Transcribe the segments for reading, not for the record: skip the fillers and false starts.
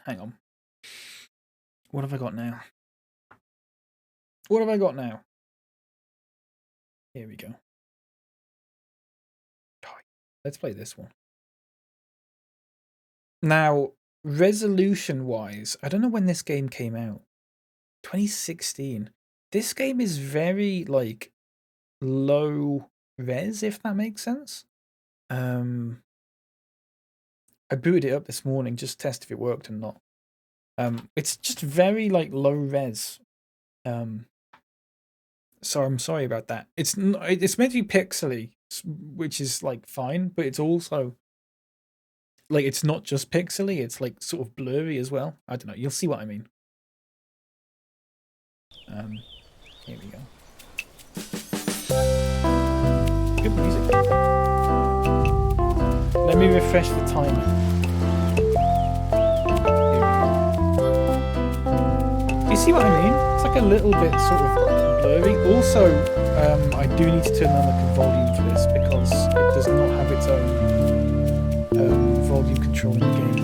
Hang on. What have I got now? What have I got now? Here we go. Let's play this one. Now, resolution-wise, I don't know when this game came out. 2016. This game is very, like, low res, if that makes sense. I booted it up this morning, just to test if it worked or not. It's just very, like, low res. So I'm sorry about that. It's meant to be pixely, which is, like, fine, but it's also... like, it's not just pixely, it's, like, sort of blurry as well. I don't know, you'll see what I mean. Here we go. Good music. Let me refresh the timer. Do you see what I mean? It's like a little bit sort of blurry. Also, I do need to turn on the volume for this because it does not have its own volume control in the game,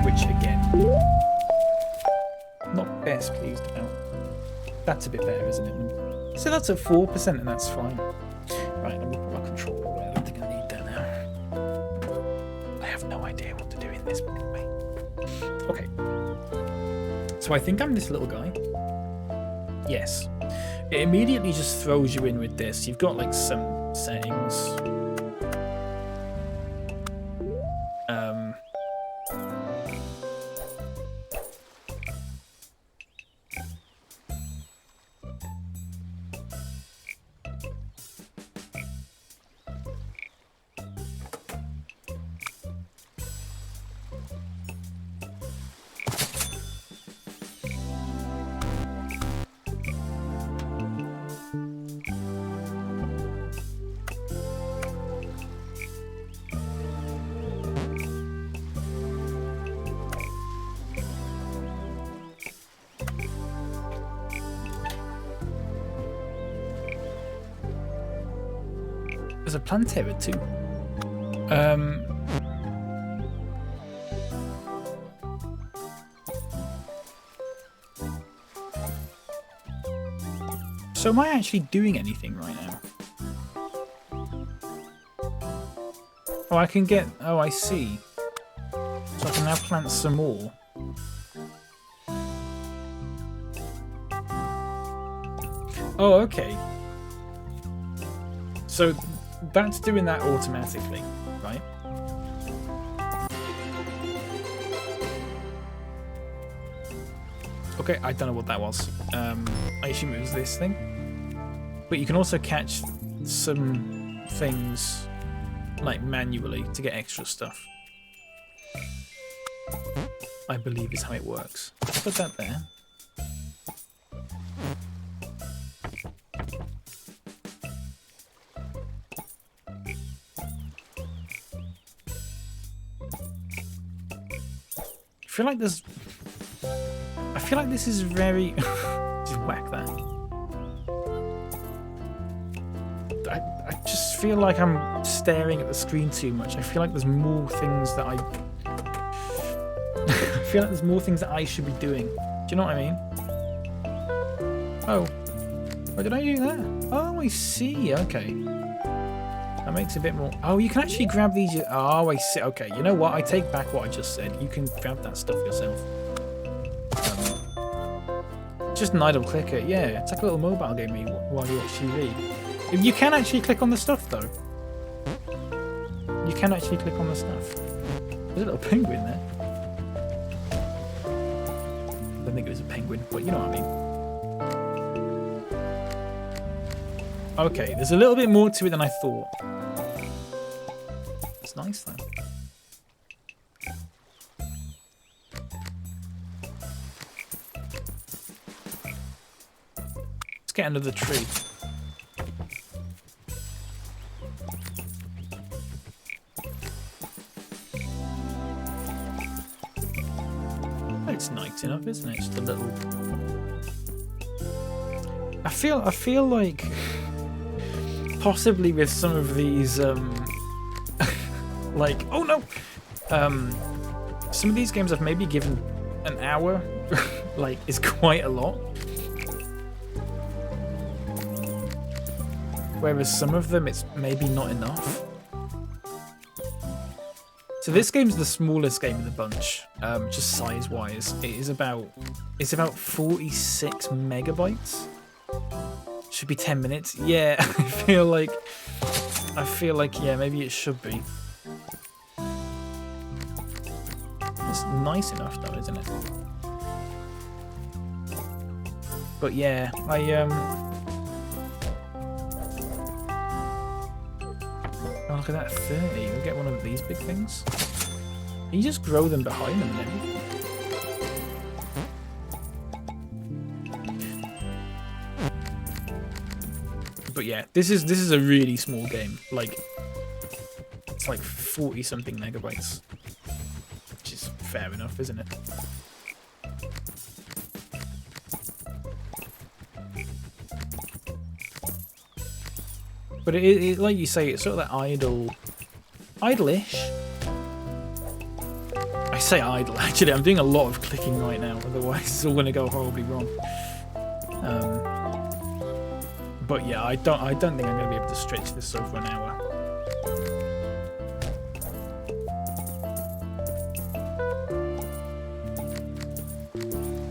which again, not best pleased about. That's a bit better, isn't it? So that's at 4% and that's fine. Right, let me put my controller away. I don't think I need that now. I have no idea what to do in this way. Okay. So I think I'm this little guy. Yes. It immediately just throws you in with this. You've got like some settings. There's a Plantera too. So am I actually doing anything right now? Oh, I can get... oh, I see. So I can now plant some more. Oh, okay. So that's doing that automatically, right? Okay, I don't know what that was. I assume it was this thing. But you can also catch some things like manually to get extra stuff. I believe is how it works. Put that there. I feel like this is very... just whack that. I just feel like I'm staring at the screen too much. I feel like there's more things that I feel like there's more things that I should be doing. Do you know what I mean? Oh. Why did I do that? Oh, I see. Okay. That makes a bit more... oh, you can actually grab these... oh, I see. Okay, you know what? I take back what I just said. You can grab that stuff yourself. Just an idle clicker. Yeah, it's like a little mobile game while you watch TV. You can actually click on the stuff, though. You can actually click on the stuff. There's a little penguin there. I don't think it was a penguin, but you know what I mean. Okay, there's a little bit more to it than I thought. It's nice, though. Let's get under the tree. It's nice enough, isn't it? Just a little... I feel like possibly with some of these like, oh no, Some of these games I've maybe given an hour, like, is quite a lot. Whereas some of them, it's maybe not enough. So this game's the smallest game of the bunch, just size-wise. It's about 46 megabytes. Should be 10 minutes. Yeah, I feel like yeah, maybe it should be. It's nice enough though, isn't it? But yeah, oh, look at that, 30. We'll get one of these big things. You just grow them behind them and everything. But yeah, this is a really small game. Like, it's like 40 something megabytes. Which is fair enough, isn't it? But it like you say, it's sort of that idle-ish. I say idle, actually. I'm doing a lot of clicking right now, otherwise it's all going to go horribly wrong. But yeah, I don't think I'm going to be able to stretch this over an hour.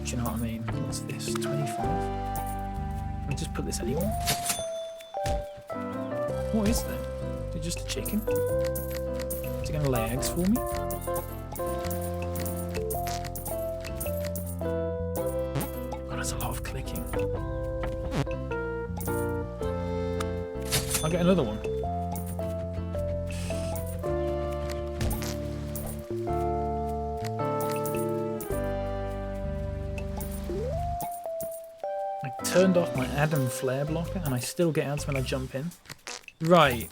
Do you know what I mean? What's this? 25? I'll just put this anywhere. What is that? Is it just a chicken? Is it going to lay eggs for me? Oh, that's a lot of clicking. I'll get another one. I turned off my Adam flare blocker and I still get ads when I jump in. Right.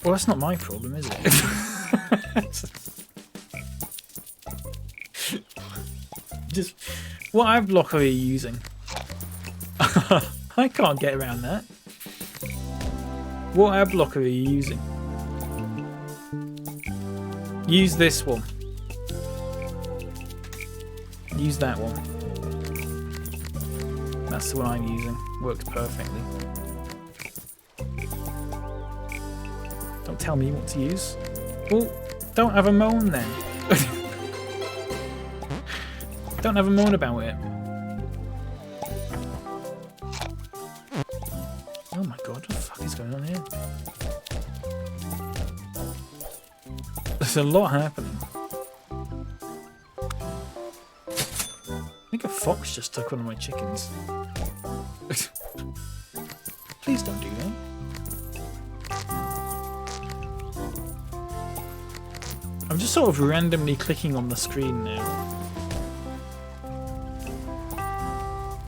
Well, that's not my problem, is it? Just, what ad blocker are you using? I can't get around that. What ad blocker are you using? Use this one. Use that one. That's the one I'm using. Works perfectly. Don't tell me what to use. Well, don't have a moan then. Don't have a moan about it. Oh my god, what the fuck is going on here? There's a lot happening. I think a fox just took one of my chickens. Please don't do that. I'm just sort of randomly clicking on the screen now.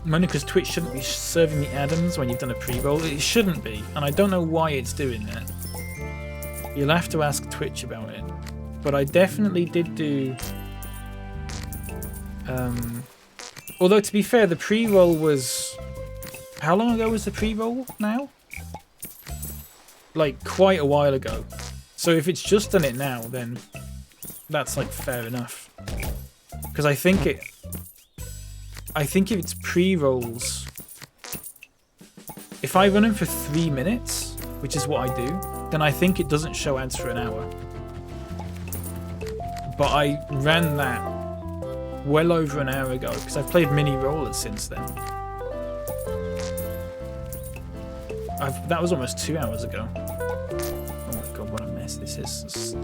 Mainly because Twitch shouldn't be serving the Adams when you've done a pre-roll. It shouldn't be, and I don't know why it's doing that. You'll have to ask Twitch about it. But I definitely did do... although, to be fair, the pre-roll was... How long ago was the pre-roll now? Like, quite a while ago. So if it's just done it now, then that's, like, fair enough. Because I think if it's pre-rolls... If I run them for 3 minutes, which is what I do, then I think it doesn't show ads for an hour. But I ran that well over an hour ago, because I've played mini rollers since then. That was almost 2 hours ago. Oh my god, what a mess this is.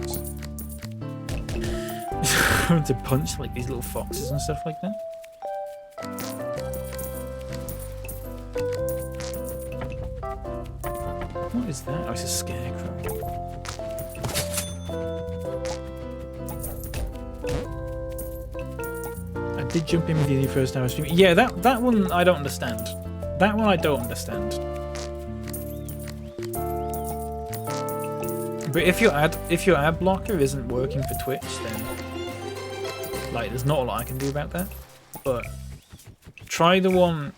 Having to punch like these little foxes and stuff like that. What is that? Oh, it's a scarecrow. I did jump in with you the first time I was streaming. Yeah, that one I don't understand. That one I don't understand. But if your ad blocker isn't working for Twitch, then like there's not a lot I can do about that. But try the one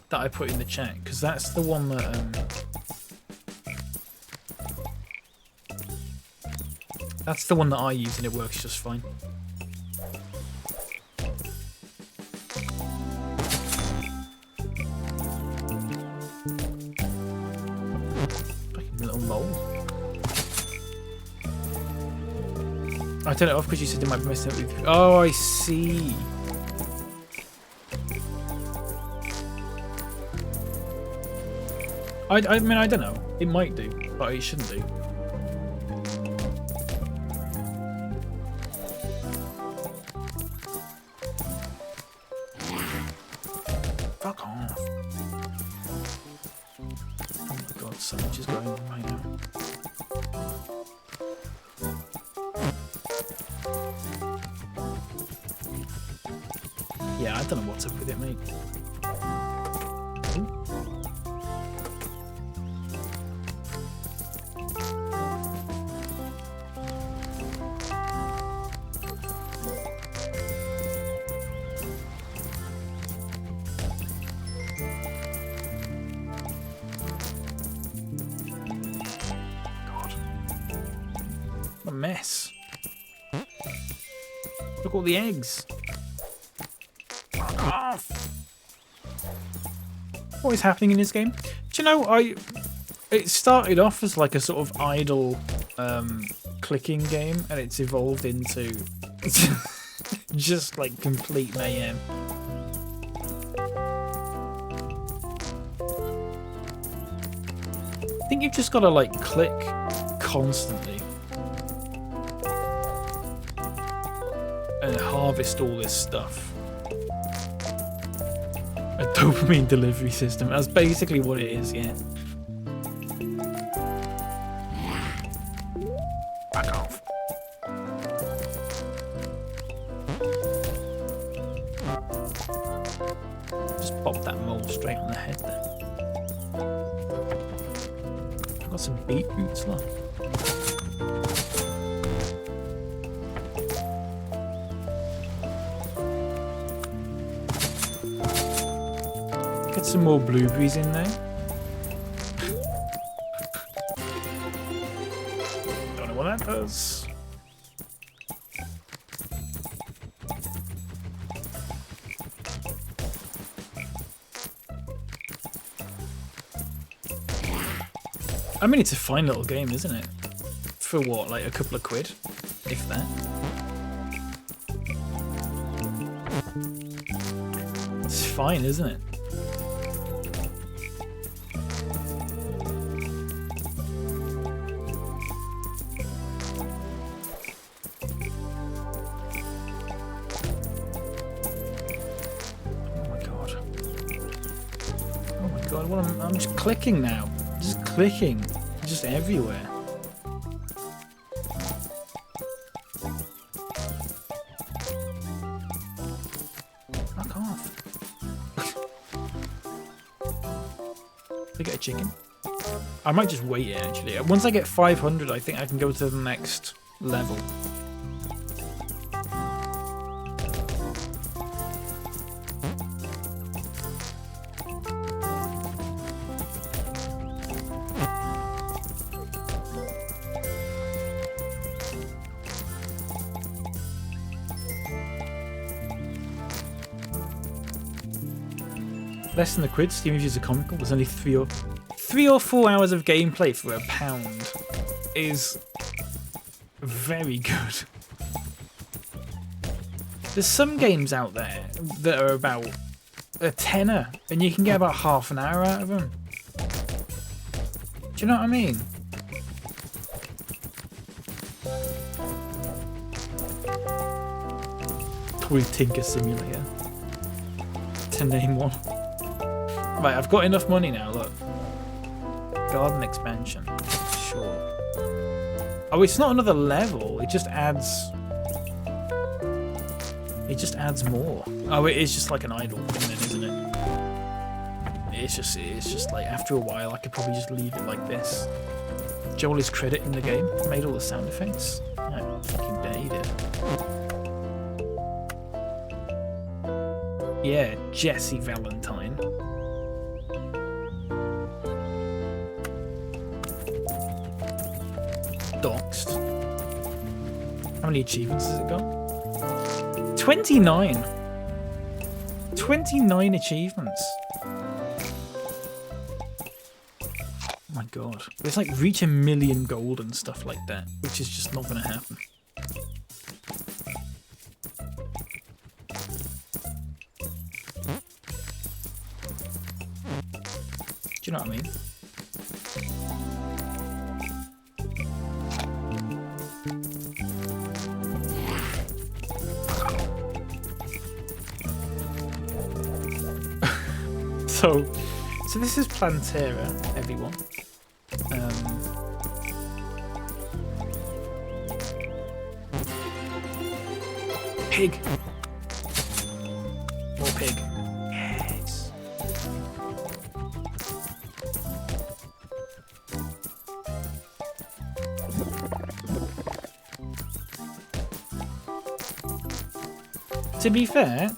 that I put in the chat, because that's the one that That's the one that I use and it works just fine. Fucking little mole. I turned it off because you said it might be messing up with... Oh, I see. I mean, I don't know. It might do, but it shouldn't do. Fuck off. Oh my god, so much is going on right now. Yeah, I don't know what's up with it, mate. Ooh. Mess. Look at all the eggs. Fuck off. What is happening in this game? Do you know, it started off as like a sort of idle clicking game and it's evolved into just like complete mayhem. I think you've just got to like click constantly and harvest all this stuff. A dopamine delivery system. That's basically what it is, yeah. Back off. Just pop that mole straight on the head there. I've got some beetroots left. Get some more blueberries in there. Don't know what that does. I mean, it's a fine little game, isn't it? For what, like a couple of quid? If that. It's fine, isn't it? I'm just clicking now. Just clicking. Just everywhere. Fuck off. Did I get a chicken? I might just wait it actually. Once I get 500, I think I can go to the next level. Less than a quid. Steam reviews are comical. There's only 3 or 4 hours of gameplay for £1 is very good. There's some games out there that are about a tenner and you can get about half an hour out of them. Do you know what I mean? Probably Tinker Simulator, to name one. Right, I've got enough money now, look. Garden expansion. Sure. Oh, it's not another level, it just adds... It just adds more. Oh, it is just like an idle thing then, isn't it? It's just like, after a while, I could probably just leave it like this. Joel is crediting the game, made all the sound effects. I fucking bet he did. Yeah, Jesse Valentine. Doxed. many achievements has it got? 29. 29 achievements. Oh my god. It's like reach 1 million gold and stuff like that, which is just not going to happen. Do you know what I mean? So this is Plantera, everyone. Pig. More pig. Yes. To be fair,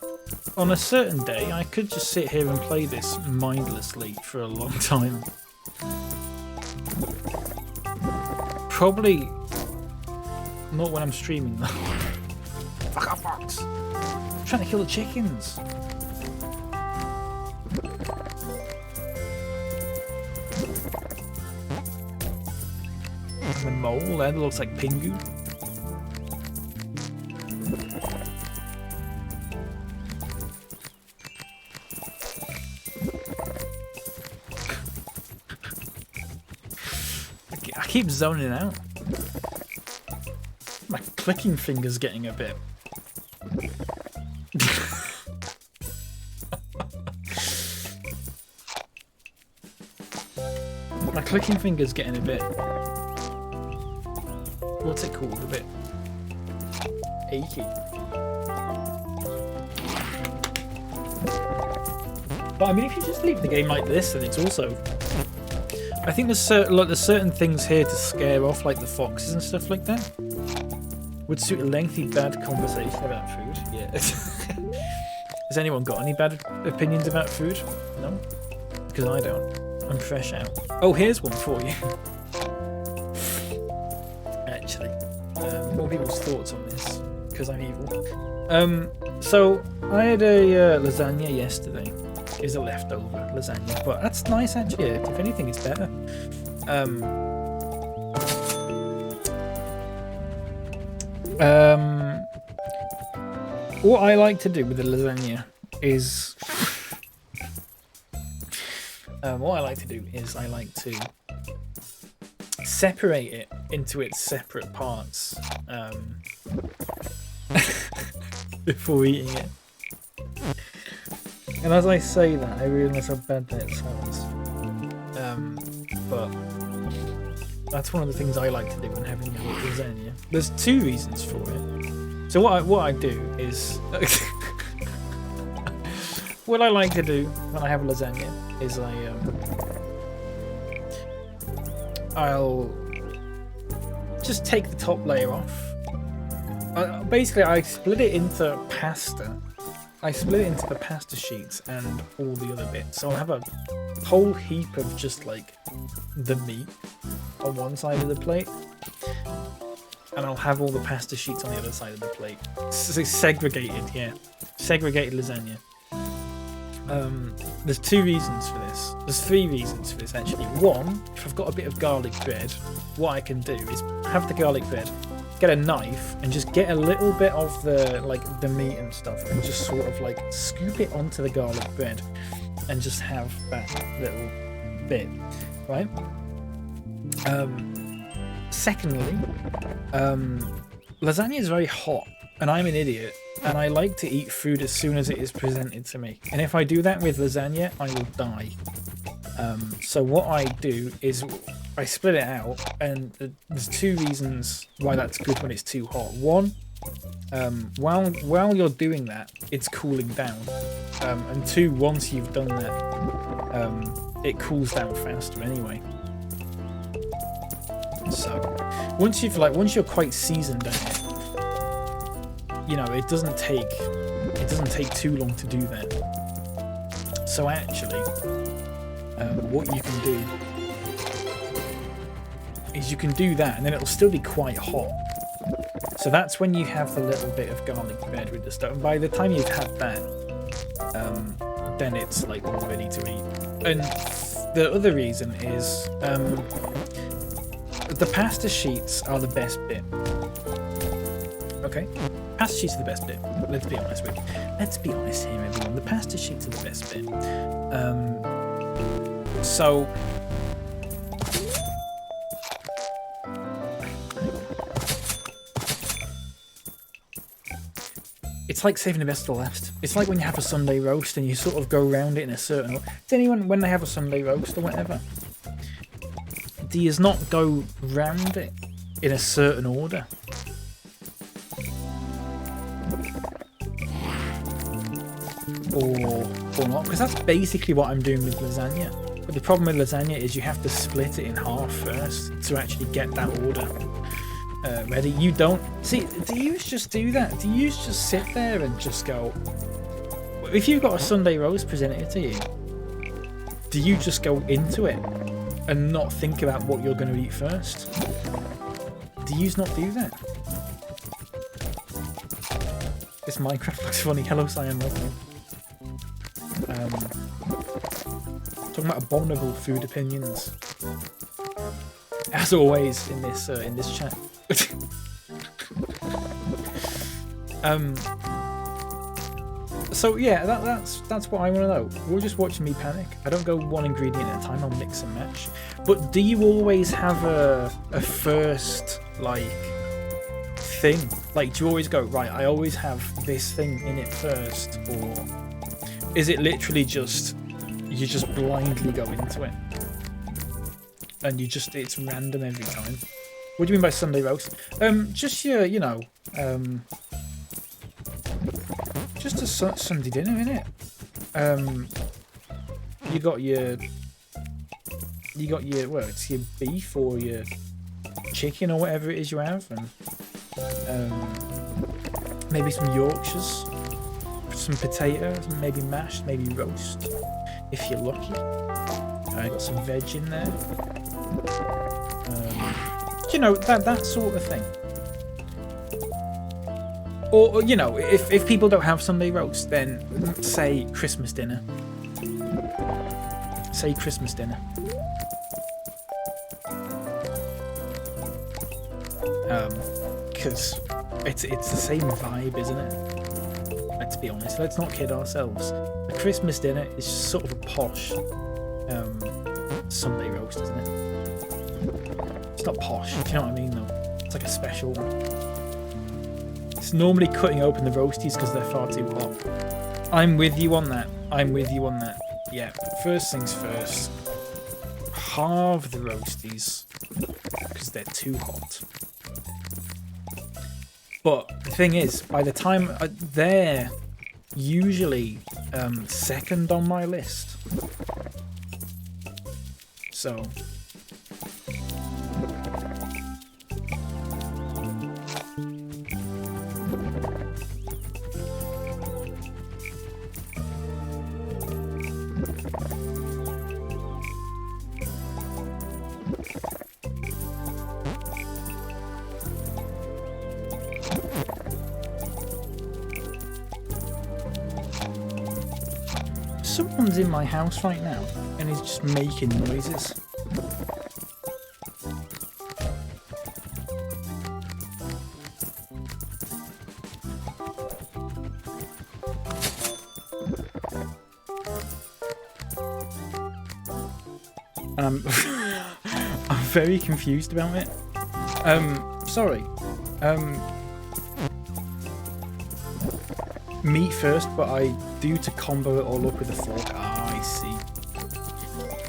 on a certain day, I could just sit here and play this mindlessly for a long time. Probably not when I'm streaming though. Fuck off, fox! I'm trying to kill the chickens. The mole there that looks like Pingu. I keep zoning out. My clicking finger's getting a bit. My clicking finger's getting a bit. What's it called? A bit achy. But I mean, if you just leave the game like this, then it's also. I think there's certain things here to scare off, like the foxes and stuff like that. Would suit a lengthy bad conversation about food. Yeah. Has anyone got any bad opinions about food? No? Because I don't. I'm fresh out. Oh, here's one for you. Actually. More people's thoughts on this, because I'm evil. So, I had a lasagna yesterday. Is a leftover lasagna, but that's nice actually. If anything, it's better. What I like to do with the lasagna is I like to separate it into its separate parts before eating it. And as I say that, I realise how bad that sounds. But that's one of the things I like to do when having lasagna. There's two reasons for it. So what I do is what I like to do when I have lasagna is I'll just take the top layer off. Basically, I split it into pasta. I split it into the pasta sheets and all the other bits. So I'll have a whole heap of just like the meat on one side of the plate, and I'll have all the pasta sheets on the other side of the plate. So segregated, yeah. Segregated lasagna. There's two reasons for this. There's three reasons for this actually. One, if I've got a bit of garlic bread, what I can do is have the garlic bread, get a knife and just get a little bit of the the meat and stuff and just sort of like scoop it onto the garlic bread and just have that little bit, right? Secondly, lasagna is very hot and I'm an idiot and I like to eat food as soon as it is presented to me, and if I do that with lasagna I will die. So what I do is I split it out, and there's two reasons why that's good when it's too hot. One, while you're doing that, it's cooling down, and two, once you've done that, it cools down faster anyway. So once you're quite seasoned at it, you know it doesn't take too long to do that. So actually, what you can do is you can do that, and then it'll still be quite hot. So that's when you have the little bit of garlic bread with the stuff. And by the time you've had that, then it's like all ready to eat. And the other reason is the pasta sheets are the best bit. Okay, pasta sheets are the best bit. Let's be honest with you. Let's be honest here, everyone. The pasta sheets are the best bit. So. It's like saving the best for last. It's like when you have a Sunday roast and you sort of go around it in a certain order. Does anyone, when they have a Sunday roast or whatever, do you not go round it in a certain order? Or not? Because that's basically what I'm doing with lasagna. But the problem with lasagna is you have to split it in half first to actually get that order. Ready? You don't see. Do you just do that? Do you just sit there and just go? If you've got a Sunday roast presented to you, do you just go into it and not think about what you're going to eat first? Do you not do that? This Minecraft looks funny. Hello, Cyan. Talking about abominable food opinions, as always in this chat. So yeah, that's what I want to know. You're just watching me panic. I don't go one ingredient at a time. I'll mix and match. But do you always have a first like thing? Like, do you always go right? I always have this thing in it first, or is it literally just you just blindly go into it and it's random every time? What do you mean by Sunday roast? Just your, just a Sunday dinner, innit? You got your, well, it's your beef or your chicken or whatever it is you have, and maybe some Yorkshires, some potatoes, maybe mashed, maybe roast, if you're lucky. I got some veg in there. That sort of thing. Or if people don't have Sunday roast, then say Christmas dinner. Say Christmas dinner. Because it's the same vibe, isn't it? Let's be honest. Let's not kid ourselves. A Christmas dinner is sort of a posh Sunday roast, isn't it? It's not posh, do you know what I mean, though? It's like a special one. It's normally cutting open the roasties because they're far too hot. I'm with you on that. Yeah, first things first. Halve the roasties because they're too hot. But the thing is, by the time they're usually second on my list. So. Someone's in my house right now and he's just making noises. And I'm very confused about it. Sorry. Meat first, but I do to combo it all up with a fork. Ah, I see.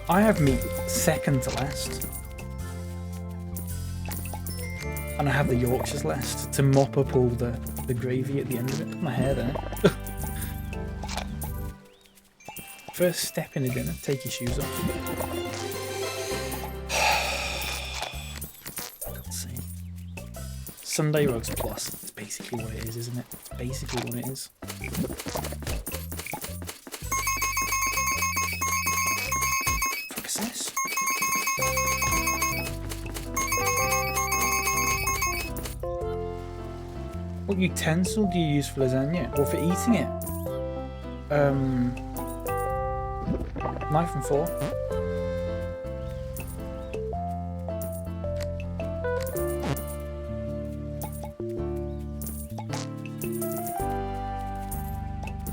I have meat second to last. And I have the Yorkshires last to mop up all the gravy at the end of it. Put my hair there. First step in a dinner, take your shoes off. God's sake. Sunday roast plus. It's basically what it is, isn't it? It's basically what it is. Fuck is this? What utensil do you use for lasagna? Or for eating it? Knife and fork.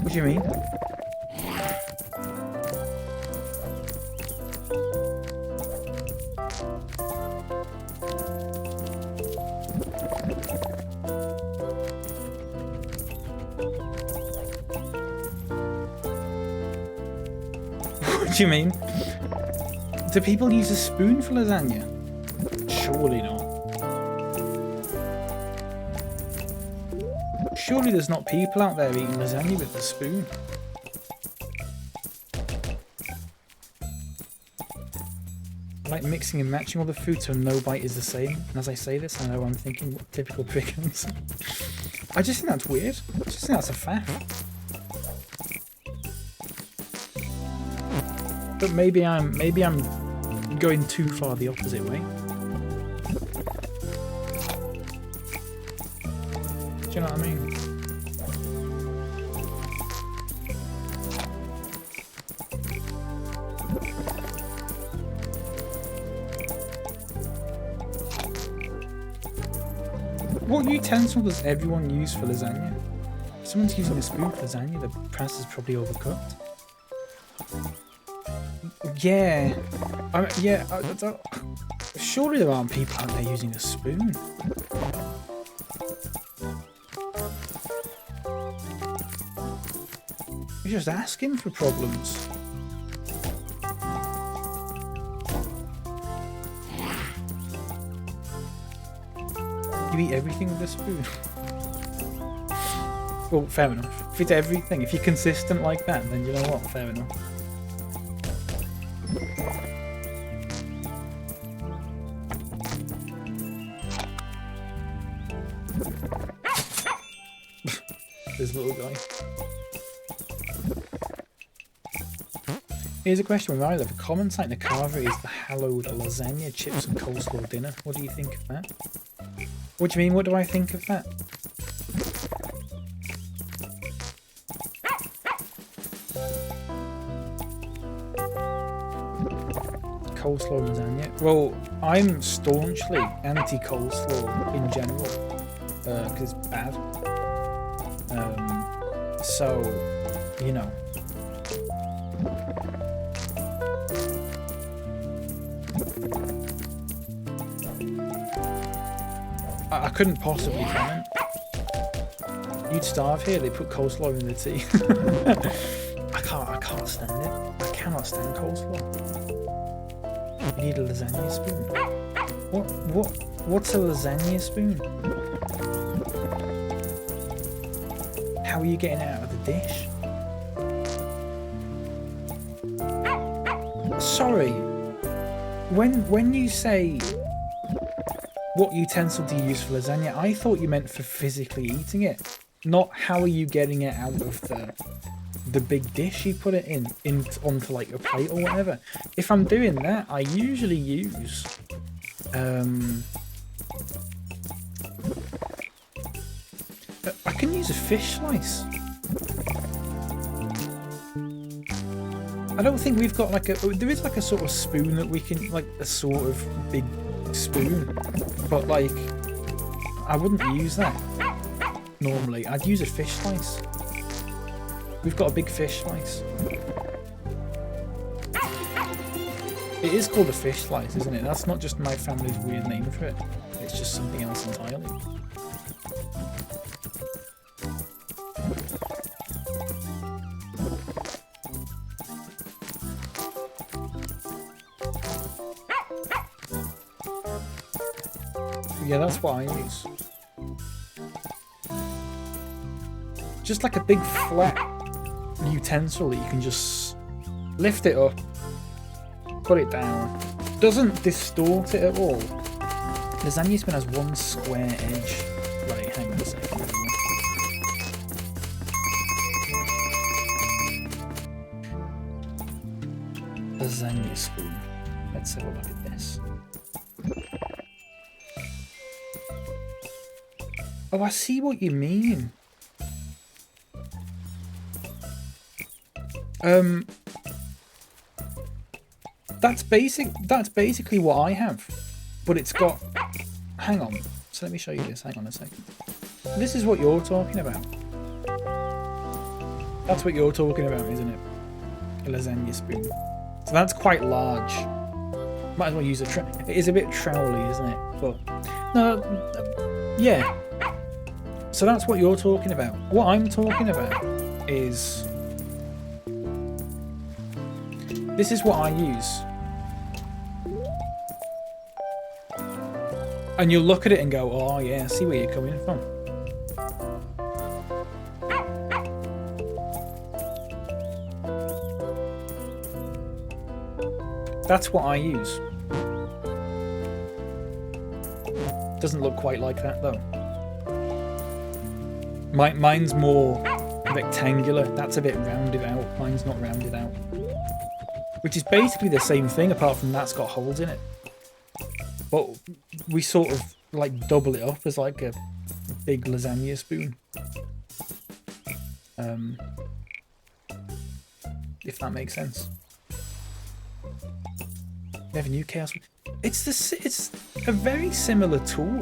What do you mean? What do you mean? Do people use a spoon for lasagna? Surely not. Surely there's not people out there eating lasagna with a spoon. I like mixing and matching all the food so no bite is the same. And as I say this, I know I'm thinking what typical prick answer. I just think that's weird. I just think that's a fact. But maybe I'm going too far the opposite way. Do you know what I mean? What utensil does everyone use for lasagna? If someone's using a spoon for lasagna, the press is probably overcooked. Yeah, surely there aren't people out there using a spoon. You're just asking for problems. You eat everything with a spoon. Well, fair enough. If it's everything, if you're consistent like that, then you know what? Fair enough. This little guy. Here's a question from Ryla. A common sight in a carver is the hallowed lasagna, chips and coleslaw dinner. What do you think of that? What do you mean, what do I think of that? Coleslaw lasagna? Well, I'm staunchly anti-coleslaw in general, because it's bad. So, you know. I couldn't possibly comment. You'd starve here, they put coleslaw in the tea. I can't stand it. I cannot stand coleslaw. You need a lasagna spoon. What's a lasagna spoon? How are you getting it out of the dish? Sorry. When you say what utensil do you use for lasagna, I thought you meant for physically eating it, not how are you getting it out of the big dish you put it in onto like a plate or whatever. If I'm doing that, I usually use I can use a fish slice. I don't think we've got like there is like a sort of spoon that we can, like a sort of big spoon, but like I wouldn't use that normally. I'd use a fish slice. We've got a big fish slice. It is called a fish slice, isn't it? That's not just my family's weird name for it. It's just something else entirely. Yeah, that's what I use. Just like a big flat utensil that you can just lift it up, put it down. Doesn't distort it at all. Lasagna spoon has one square edge. Right, hang on a second. Lasagna spoon. Let's have a look at this. Oh, I see what you mean. That's basically what I have. But it's got... Hang on. So let me show you this. Hang on a second. This is what you're talking about. That's what you're talking about, isn't it? A lasagna spoon. So that's quite large. Might as well use a trowel. It is a bit trowely, isn't it? But no, yeah. So that's what you're talking about. What I'm talking about is... This is what I use. And you'll look at it and go, oh yeah, I see where you're coming from. That's what I use. Doesn't look quite like that though. Mine's more rectangular. That's a bit rounded out. Mine's not rounded out. Which is basically the same thing, apart from that's got holes in it. But we sort of like double it up as like a big lasagna spoon. If that makes sense. Never knew chaos. It's a very similar tool.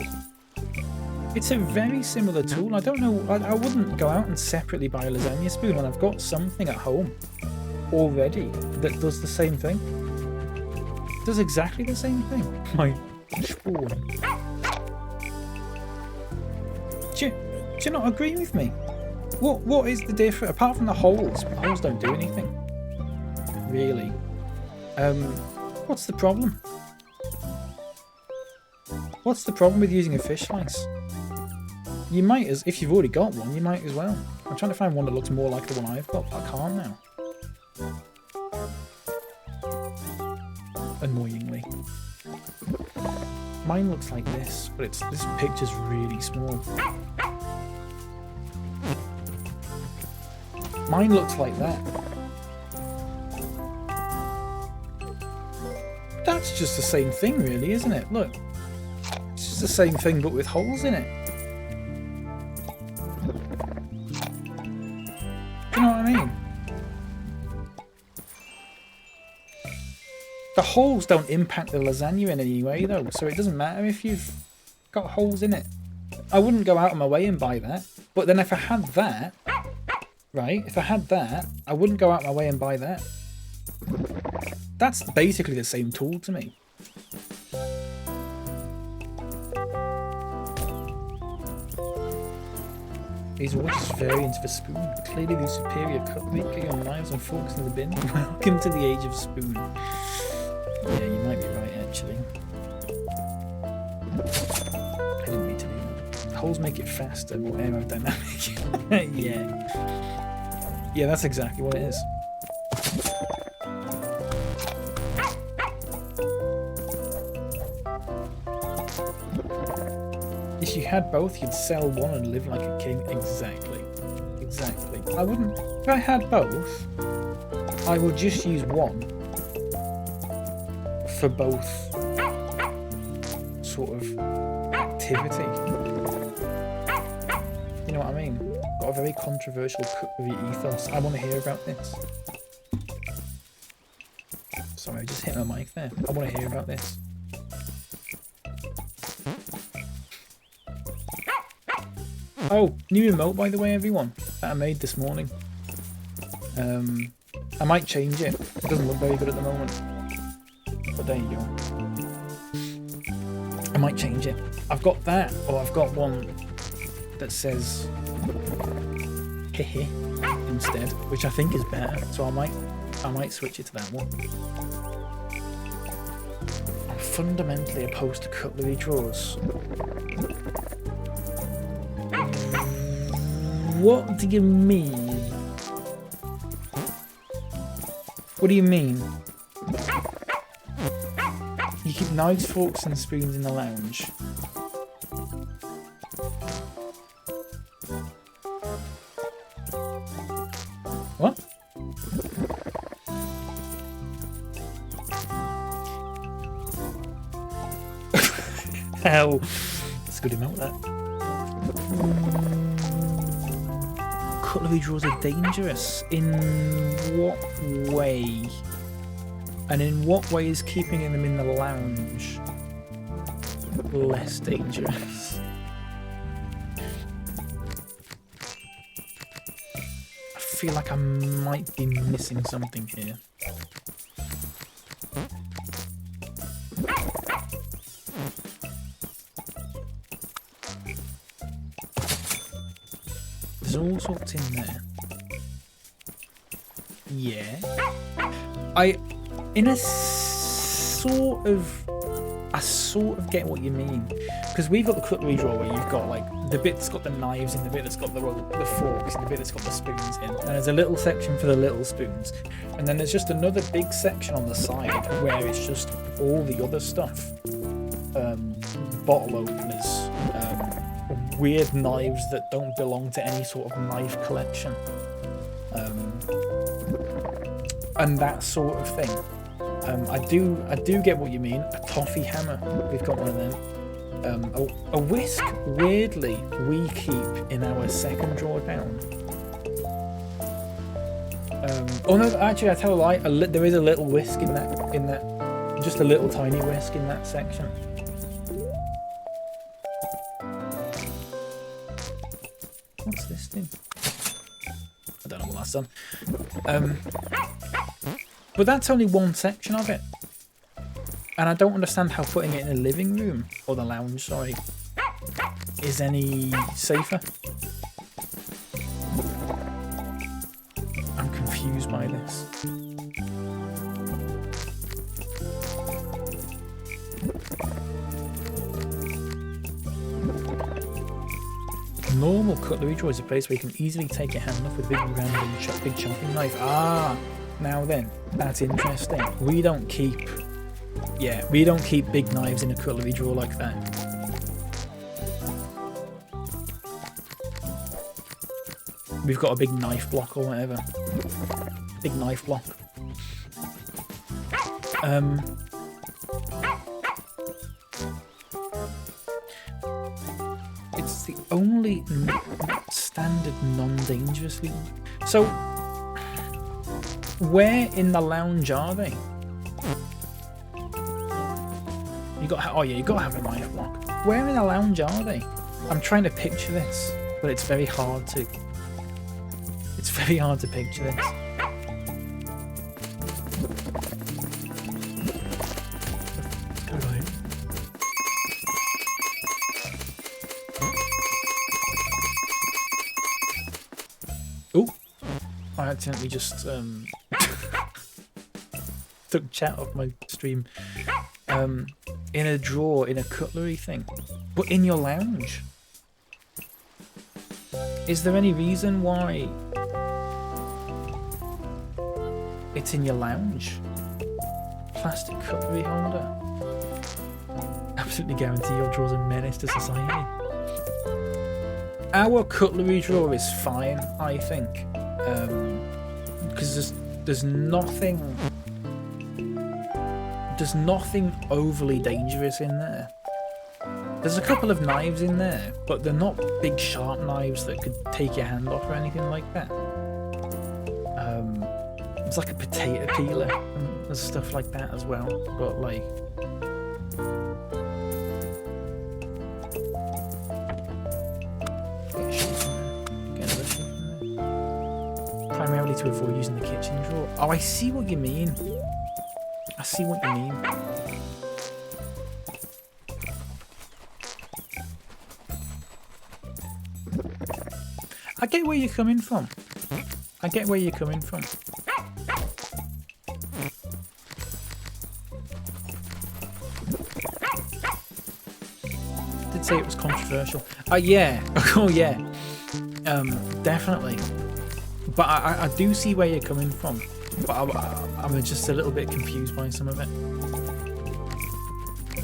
It's a very similar tool. I don't know. I wouldn't go out and separately buy a lasagna spoon when I've got something at home already that does the same thing. It does exactly the same thing. My spoon. Do you not agree with me? What is the difference apart from the holes? The holes don't do anything, really. What's the problem? What's the problem with using a fish slice? You might as if you've already got one, you might as well. I'm trying to find one that looks more like the one I've got, but I can't now. Annoyingly. Mine looks like this, but this picture's really small. Mine looks like that. That's just the same thing really, isn't it? Look. It's just the same thing but with holes in it. Do you know what I mean? The holes don't impact the lasagna in any way though, so it doesn't matter if you've got holes in it. I wouldn't go out of my way and buy that, but then if I had that, right, if I had that, I wouldn't go out of my way and buy that. That's basically the same tool to me. These are all just variants of a spoon. Clearly the superior cutlery. Get your knives and forks in the bin. Welcome to the age of spoon. Yeah, you might be right, actually. I didn't mean to do that. Holes make it faster, more aerodynamic. Yeah. Yeah, that's exactly what it is. If you had both, you'd sell one and live like a king. Exactly. Exactly. I wouldn't... If I had both, I would just use one for both sort of activity. You know what I mean? Got a very controversial cookery ethos. I want to hear about this. Sorry, I just hit my mic there. I want to hear about this. Oh, new emote by the way, everyone, that I made this morning. I might change it. It doesn't look very good at the moment. But there you go. I might change it. I've got that, or I've got one that says hehe instead, which I think is better. So I might switch it to that one. I'm fundamentally opposed to cutlery drawers. What do you mean? What do you mean? You keep knives, forks and spoons in the lounge. What? Hell. That's a good amount, that. Cutlery drawers are dangerous. In what way? And in what way is keeping them in the lounge less dangerous? I feel like I might be missing something here. There's all sorts in there. Yeah. I sort of get what you mean, because we've got the cutlery drawer where you've got like the bit that's got the knives in, the bit that's got the forks, and the bit that's got the spoons in, and there's a little section for the little spoons, and then there's just another big section on the side where it's just all the other stuff. Bottle openers, weird knives that don't belong to any sort of knife collection, and that sort of thing. I do get what you mean. A toffee hammer, we've got one of them. A whisk, weirdly, we keep in our second drawer down. Oh no, actually I tell a lie. There is a little whisk in that, just a little tiny whisk in that section. What's this thing? I don't know what that's done. But that's only one section of it. And I don't understand how putting it in the living room, or the lounge, sorry, is any safer. I'm confused by this. Normal cutlery drawer is a place where you can easily take your hand off with a big round and big chopping knife. Ah, now then, that's interesting. We don't keep big knives in a cutlery drawer like that. We've got a big knife block or whatever. Big knife block. It's the only standard non-dangerously. So, where in the lounge are they? You got to have a knife block. Where in the lounge are they? I'm trying to picture this, but it's very hard to. It's very hard to picture this. Oh, I accidentally just took chat off my stream. In a drawer, in a cutlery thing, but in your lounge. Is there any reason why it's in your lounge? Plastic cutlery holder. Absolutely guarantee your drawer's a menace to society. Our cutlery drawer is fine, I think, because there's nothing overly dangerous in there. There's a couple of knives in there, but they're not big sharp knives that could take your hand off or anything like that. It's like a potato peeler and stuff like that as well, but like get another sheet in there. Primarily to avoid using the kitchen drawer. Oh, I see what you mean. I see what you mean. I get where you're coming from. I get where you're coming from. Did say it was controversial. Yeah. Oh yeah. Definitely. But I do see where you're coming from. But I'm just a little bit confused by some of it.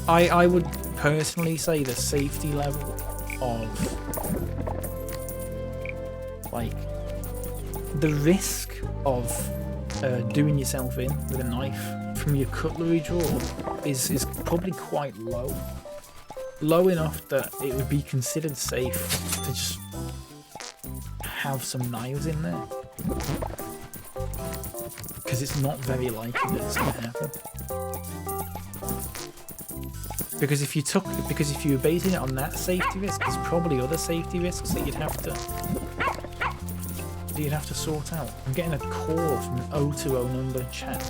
I would personally say the safety level of like the risk of doing yourself in with a knife from your cutlery drawer is probably quite low. low enough that it would be considered safe to just have some knives in there. Because it's not very likely that it's going to happen. Because if you were basing it on that safety risk, there's probably other safety risks that you'd have to sort out. I'm getting a call from an 020 number chat.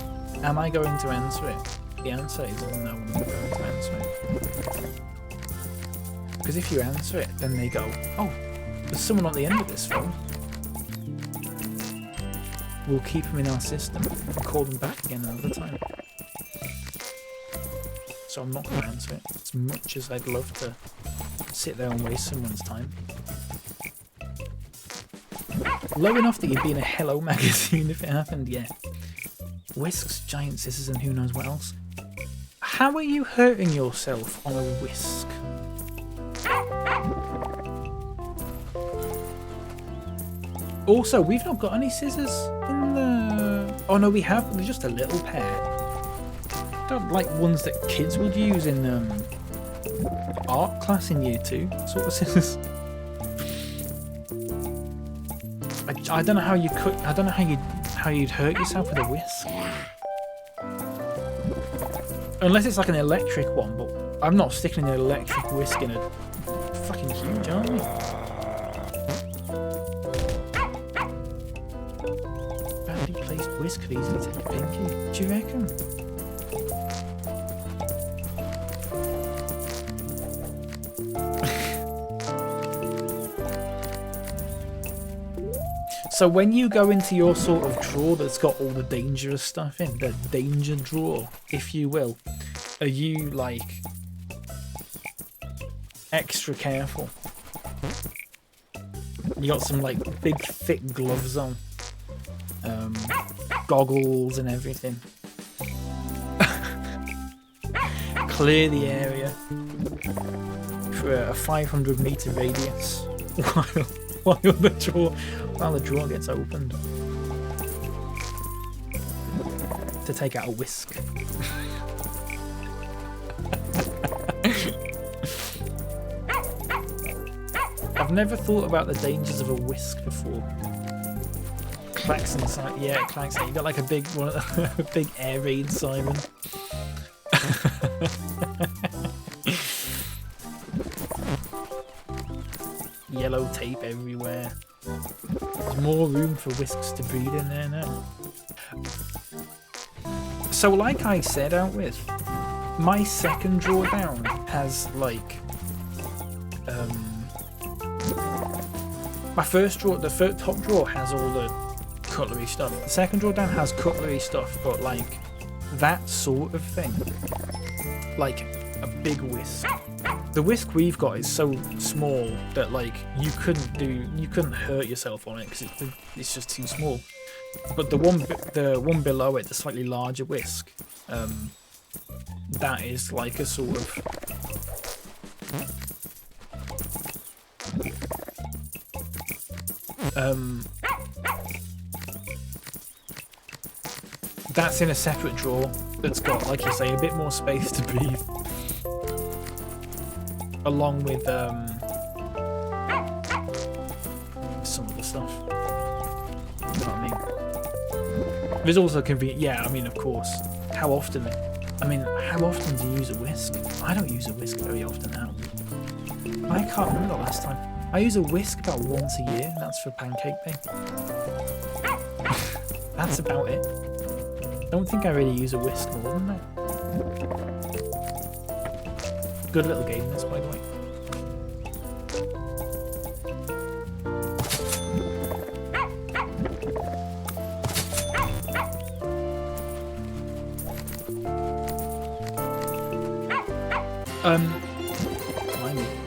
Am I going to answer it? The answer is no, I'm not going to answer it. Because if you answer it, then they go, oh, there's someone on the end of this phone. We'll keep them in our system and call them back again another time. So I'm not going to answer it, as much as I'd love to sit there and waste someone's time. Low enough that you'd be in a Hello magazine if it happened, yeah. Whisks, giant scissors, and who knows what else. How are you hurting yourself on a whisk? Also, we've not got any scissors in the... Oh no, we have, but they're just a little pair. Don't like ones that kids would use in art class in year 2, sort of scissors. I don't know how you could. I don't know how you'd hurt yourself with a whisk. Unless it's like an electric one, but I'm not sticking an electric whisk in a fucking huge, aren't we? Badly placed whisk could easily take a pinky. Do you reckon? So when you go into your sort of drawer that's got all the dangerous stuff in, the danger drawer, if you will, are you like extra careful? You got some like big thick gloves on, goggles and everything. Clear the area for a 500-meter radius while the drawer gets opened to take out a whisk. I've never thought about the dangers of a whisk before. Klaxon siren, yeah, klaxon. You got like a big one, a big air raid siren. Yellow tape everywhere. There's more room for whisks to breed in there now. So like I said out with, my second drawer down has like my first drawer, the top drawer has all the cutlery stuff. The second drawer down has cutlery stuff, but like that sort of thing. Like a big whisk. The whisk we've got is so small that like you couldn't hurt yourself on it because it's just too small. But the one below it, the slightly larger whisk, that is like a sort of that's in a separate drawer that's got, like you say, a bit more space to breathe. Along with some of the stuff. You know what I mean? There's also convenient. Yeah, I mean, of course. How often do you use a whisk? I don't use a whisk very often now. I can't remember the last time. I use a whisk about once a year, and that's for pancake day. That's about it. I don't think I really use a whisk more than that. Good little game this, by the way.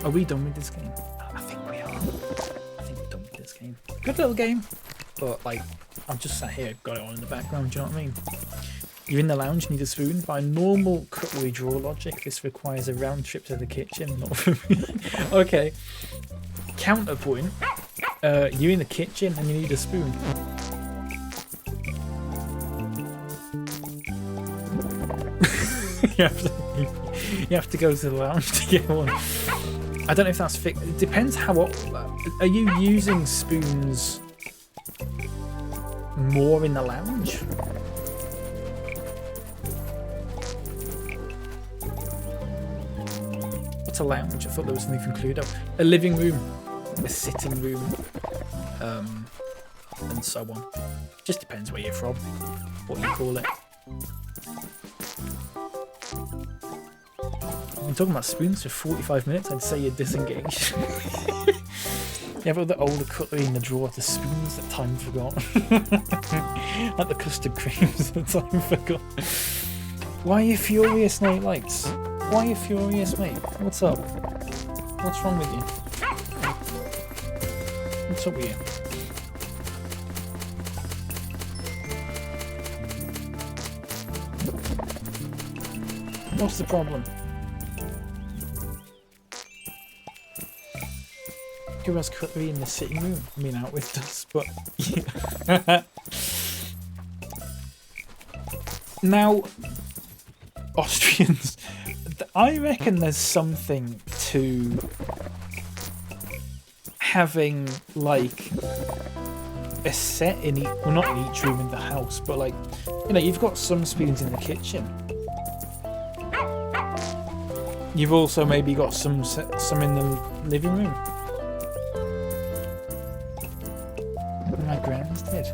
Are we done with this game? I think we are. I think we're done with this game. Good little game, but like, I'm just sat here, got it on in the background, do you know what I mean? You're in the lounge, need a spoon. By normal cutlery drawer logic, this requires a round trip to the kitchen, not for me. Okay. Counterpoint. You're in the kitchen and you need a spoon. You have to go to the lounge to get one. I don't know if that's fixed. It depends how. Are you using spoons more in the lounge? What's a lounge? I thought there was something included. A living room, a sitting room, and so on. Just depends where you're from, what you call it. I've been talking about spoons for 45 minutes. I'd say you're disengaged. You have all the older cutlery in the drawer, the spoons that time forgot. Like the custard creams that time forgot. Why are you furious, Night Lights? Why are you furious, mate? What's up? What's wrong with you? What's up with you? What's the problem? Who has cutlery in the sitting room? I mean, out with us, but yeah. Now, Austrians, I reckon there's something to having like a set in each, well, not in each room in the house, but like, you know, you've got some spoons in the kitchen. You've also maybe got some in the living room. My grand's dead.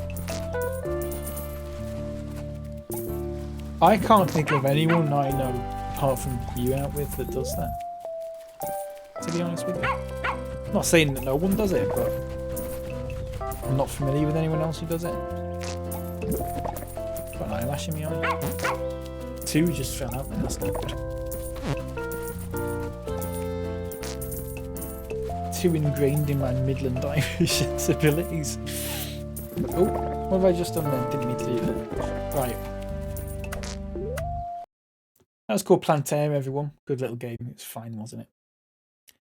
I can't think of anyone I know apart from you out with that does that. To be honest with you, I'm not saying that no one does it, but I'm not familiar with anyone else who does it. Got an eyelash in my eye. 2 just fell out. That's not good. 2 ingrained in my Midland Irish abilities. Oh, what have I just done then? Didn't need to do that. Right. That was called Plantera, everyone. Good little game. It's fine, wasn't it?